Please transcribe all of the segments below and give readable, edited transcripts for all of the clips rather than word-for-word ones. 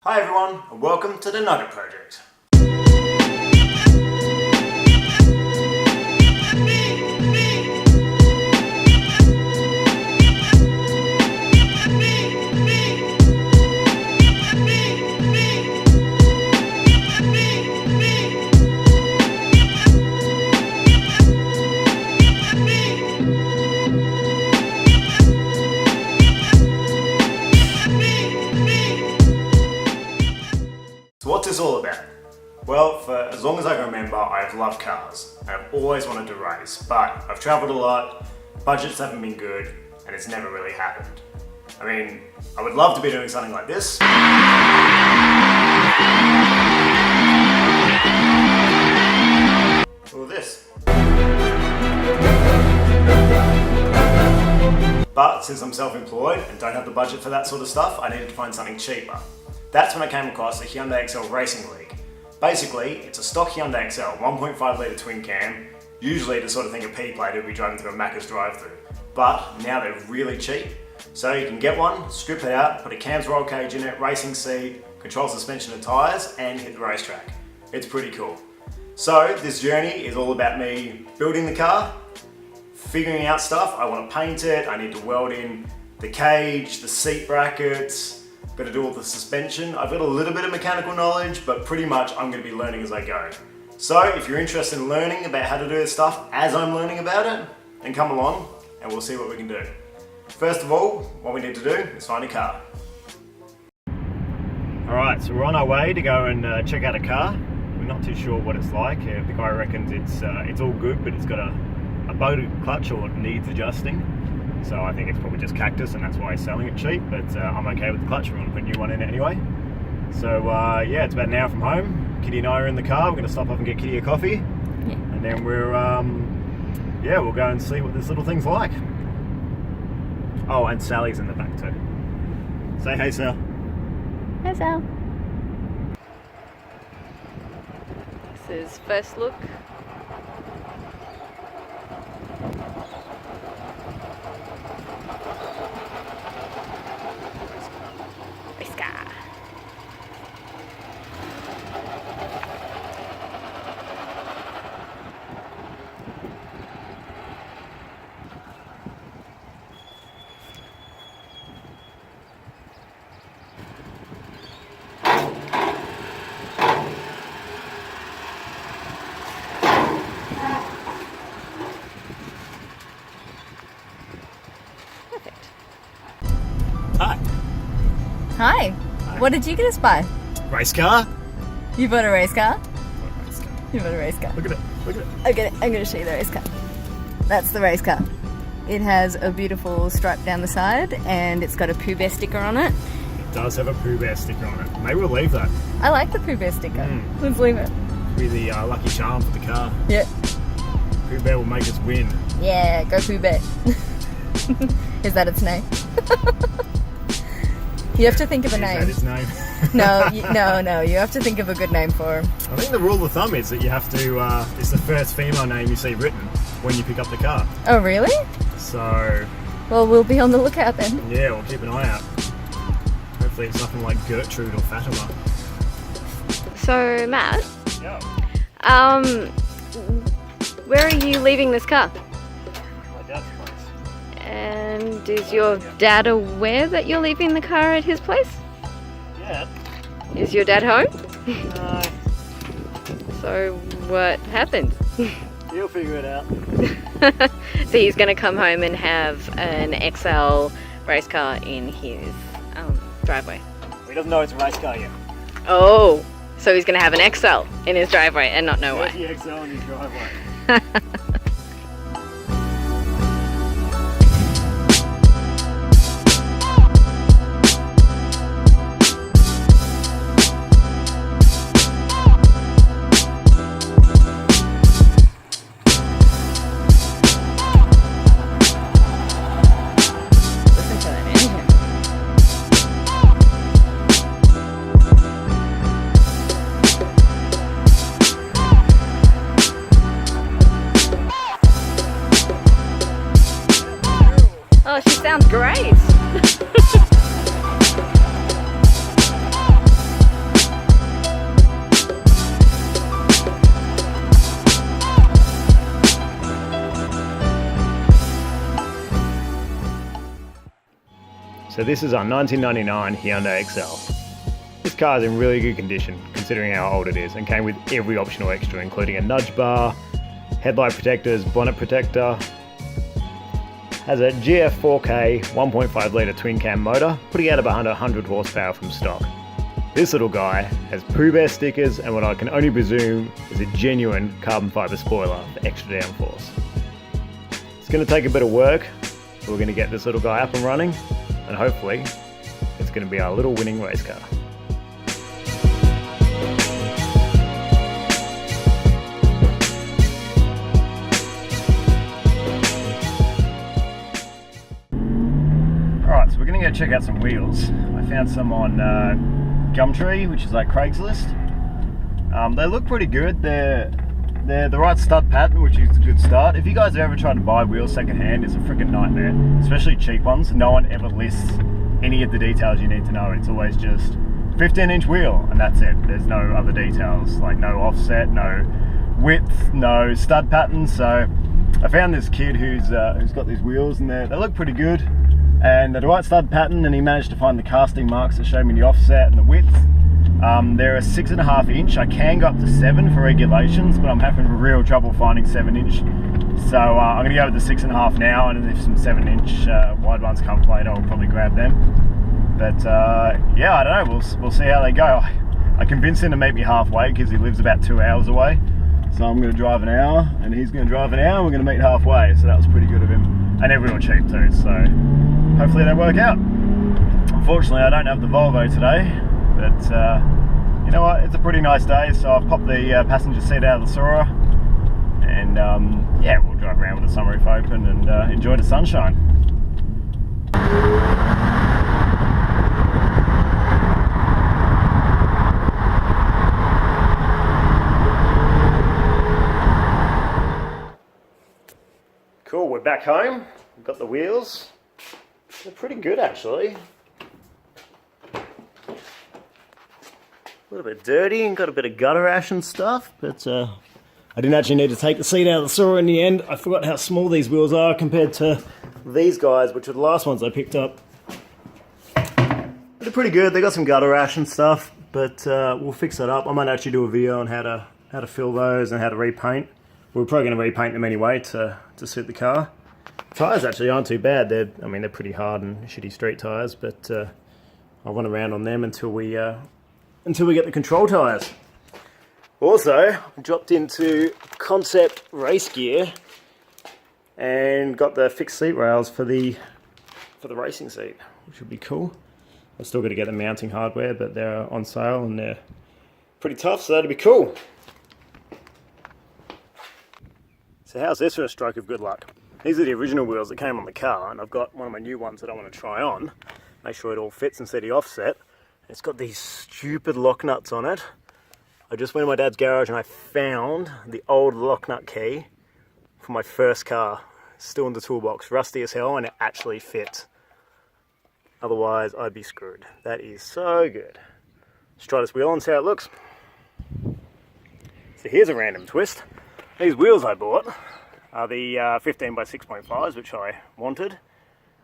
Hi everyone, and welcome to the Nugget project. So what's this all about? Well, for as long as I can remember, I've loved cars and I've always wanted to race, but I've travelled a lot, budgets haven't been good, and it's never really happened. I mean, I would love to be doing something like this. Or this. But since I'm self-employed and don't have the budget for that sort of stuff, I needed to find something cheaper. That's when I came across the Hyundai XL Racing League. Basically, it's a stock Hyundai XL 1.5 litre twin cam, usually the sort of thing a P-plate would be driving through a Macca's drive-through. But now they're really cheap, so you can get one, strip it out, put a cams roll cage in it, racing seat, control suspension and tyres, and hit the racetrack. It's pretty cool. So this journey is all about me building the car, figuring out stuff. I want to paint it, I need to weld in the cage, the seat brackets, got to do all the suspension. I've got a little bit of mechanical knowledge, but pretty much I'm going to be learning as I go. So if you're interested in learning about how to do this stuff as I'm learning about it, then come along and we'll see what we can do. First of all, what we need to do is find a car. Alright, so we're on our way to go and check out a car. We're not too sure what it's like. The guy reckons it's all good, but it's got a bowed clutch or it needs adjusting. So I think it's probably just cactus and that's why he's selling it cheap, but I'm okay with the clutch. We're going to put a new one in anyway. So yeah, it's about an hour from home. Kitty and I are in the car. We're going to stop off and get Kitty a coffee. Yeah. And then we'll go and see what this little thing's like. Oh, and Sally's in the back too. Say hey, Sal. Hi, Sal. This is first look. Race car. Hi. Hi. Hi. What did you get us by? Race car? You bought a race car? Race car. You bought a race car. Look at it. Look at it. I'm going to show you the race car. That's the race car. It has a beautiful stripe down the side and it's got a Pooh Bear sticker on it. It does have a Pooh Bear sticker on it. Maybe we'll leave that. I like the Pooh Bear sticker. Let's leave it. Be the lucky charm for the car. Yeah. Pooh Bear will make us win. Yeah, go Pooh Bear. Is that its name? You have to think of a name. Is that his name? No, you have to think of a good name for him. I think the rule of thumb is that you have to, it's the first female name you see written when you pick up the car. Oh, really? So... Well, we'll be on the lookout then. Yeah, we'll keep an eye out. Hopefully it's nothing like Gertrude or Fatima. So, Matt, Yeah. where are you leaving this car? My dad's place. And is your dad aware that you're leaving the car at his place? Yeah. Is your dad home? No. So, what happened? You'll figure it out. So he's going to come home and have an XL race car in his driveway. He doesn't know it's a race car yet. Oh, so he's going to have an XL in his driveway and not know why. There's the XL in his driveway. Listen to that engine. So this is our 1999 Hyundai Excel. This car is in really good condition considering how old it is and came with every optional extra including a nudge bar, headlight protectors, bonnet protector, has a GF 4K 1.5 litre twin cam motor putting out about 100 horsepower from stock. This little guy has Pooh Bear stickers and what I can only presume is a genuine carbon fibre spoiler for extra downforce. It's going to take a bit of work, but we're going to get this little guy up and running and hopefully it's going to be our little winning race car. Alright, so we're going to go check out some wheels. I found some on Gumtree, which is like Craigslist. They look pretty good. They're the right stud pattern, which is a good start. If you guys have ever tried to buy wheels secondhand, it's a freaking nightmare, especially cheap ones. No one ever lists any of the details you need to know. It's always just 15-inch wheel and that's it. There's no other details, like no offset, no width, no stud pattern. So I found this kid who's got these wheels and they look pretty good. And they're the right stud pattern, and he managed to find the casting marks that show me the offset and the width. They're a 6.5 inch. I can go up to 7 for regulations, but I'm having real trouble finding 7-inch. So I'm going to go with the 6.5 now, and if some 7-inch wide ones come up later, I'll probably grab them. But yeah, I don't know. We'll see how they go. I convinced him to meet me halfway because he lives about 2 hours away. So I'm going to drive an hour, and he's going to drive an hour, and we're going to meet halfway. So that was pretty good of him. And they're real cheap too, so hopefully they work out. Unfortunately, I don't have the Volvo today, but you know what, it's a pretty nice day, so I've popped the passenger seat out of the Sora, and yeah, we'll drive around with the sunroof open and enjoy the sunshine. Cool, we're back home. We've got the wheels. They're pretty good actually. A little bit dirty and got a bit of gutter ash and stuff, but I didn't actually need to take the seat out of the Sora in the end. I forgot how small these wheels are compared to these guys, which are the last ones I picked up. They're pretty good. They got some gutter ash and stuff, but we'll fix that up. I might actually do a video on how to fill those and how to repaint. We're probably going to repaint them anyway to suit the car. Tyres actually aren't too bad. They're pretty hard and shitty street tyres, but I'll run around on them until we get the control tyres. Also, I dropped into Concept Race Gear and got the fixed seat rails for the racing seat, which would be cool. I've still got to get the mounting hardware, but they're on sale and they're pretty tough, so that'd be cool. So how's this for a stroke of good luck? These are the original wheels that came on the car, and I've got one of my new ones that I want to try on. Make sure it all fits and see the offset. It's got these stupid lock nuts on it. I just went to my dad's garage and I found the old lock nut key for my first car. Still in the toolbox, rusty as hell, and it actually fits. Otherwise, I'd be screwed. That is so good. Let's try this wheel and see how it looks. So here's a random twist. These wheels I bought are the 15 by 6.5s, which I wanted.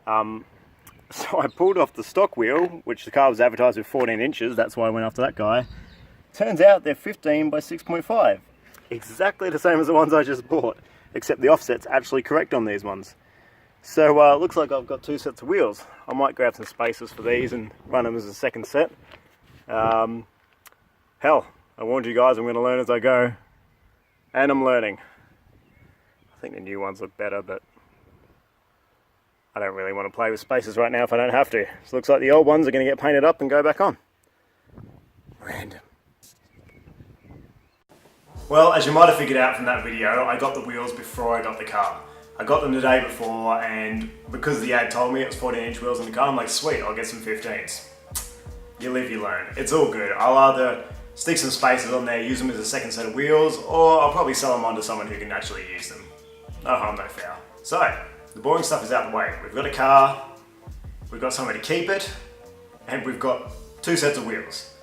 So I pulled off the stock wheel, which the car was advertised with 14 inches. That's why I went after that guy. Turns out they're 15 by 6.5. Exactly the same as the ones I just bought, except the offset's actually correct on these ones. So it looks like I've got 2 sets of wheels. I might grab some spacers for these and run them as a second set. Hell, I warned you guys I'm going to learn as I go. And I'm learning. I think the new ones look better, but I don't really want to play with spacers right now if I don't have to. So it looks like the old ones are going to get painted up and go back on. Random. Well, as you might have figured out from that video, I got the wheels before I got the car. I got them the day before, and because the ad told me it was 14-inch wheels in the car, I'm like, sweet, I'll get some 15s. You live, you learn. It's all good. I'll either stick some spacers on there, use them as a second set of wheels, or I'll probably sell them on to someone who can actually use them. No harm, no foul. So, the boring stuff is out of the way. We've got a car, we've got somewhere to keep it, and we've got 2 sets of wheels.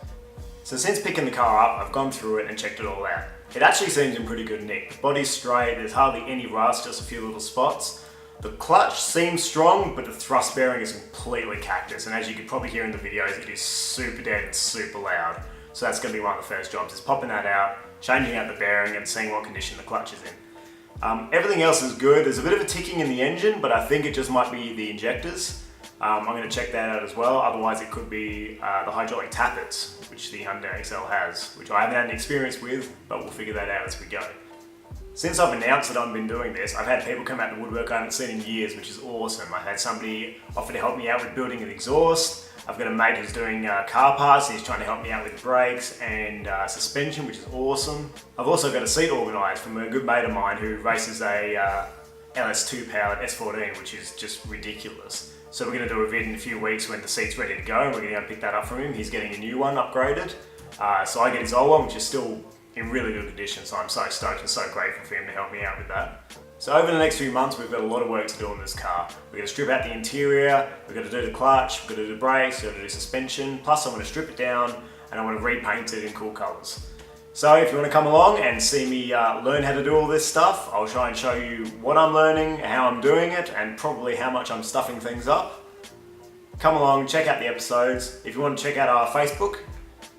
So since picking the car up, I've gone through it and checked it all out. It actually seems in pretty good nick. The body's straight, there's hardly any rust, just a few little spots. The clutch seems strong, but the thrust bearing is completely cactus, and as you can probably hear in the videos, it is super dead and super loud. So that's going to be one of the first jobs, is popping that out, changing out the bearing and seeing what condition the clutch is in. Everything else is good. There's a bit of a ticking in the engine, but I think it just might be the injectors. I'm going to check that out as well, otherwise it could be the hydraulic tappets, which the Hyundai XL has, which I haven't had any experience with, but we'll figure that out as we go. Since I've announced that I've been doing this, I've had people come out the woodwork I haven't seen in years, which is awesome. I've had somebody offer to help me out with building an exhaust. I've got a mate who's doing car parts, and he's trying to help me out with brakes and suspension, which is awesome. I've also got a seat organised from a good mate of mine who races a LS2 powered S14, which is just ridiculous. So we're going to do a vid in a few weeks when the seat's ready to go, and we're going to go pick that up from him. He's getting a new one upgraded. So I get his old one, which is still in really good condition, so I'm so stoked and so grateful for him to help me out with that. So over the next few months, we've got a lot of work to do on this car. We're going to strip out the interior, we're going to do the clutch, we're going to do the brakes, we're going to do suspension, plus I'm going to strip it down and I want to repaint it in cool colours. So if you want to come along and see me learn how to do all this stuff, I'll try and show you what I'm learning, how I'm doing it, and probably how much I'm stuffing things up. Come along, check out the episodes. If you want to check out our Facebook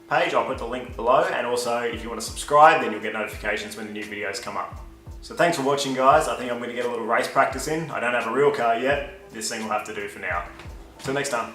page, I'll put the link below, and also if you want to subscribe, then you'll get notifications when the new videos come up. So thanks for watching, guys. I think I'm going to get a little race practice in. I don't have a real car yet. This thing will have to do for now. Till next time.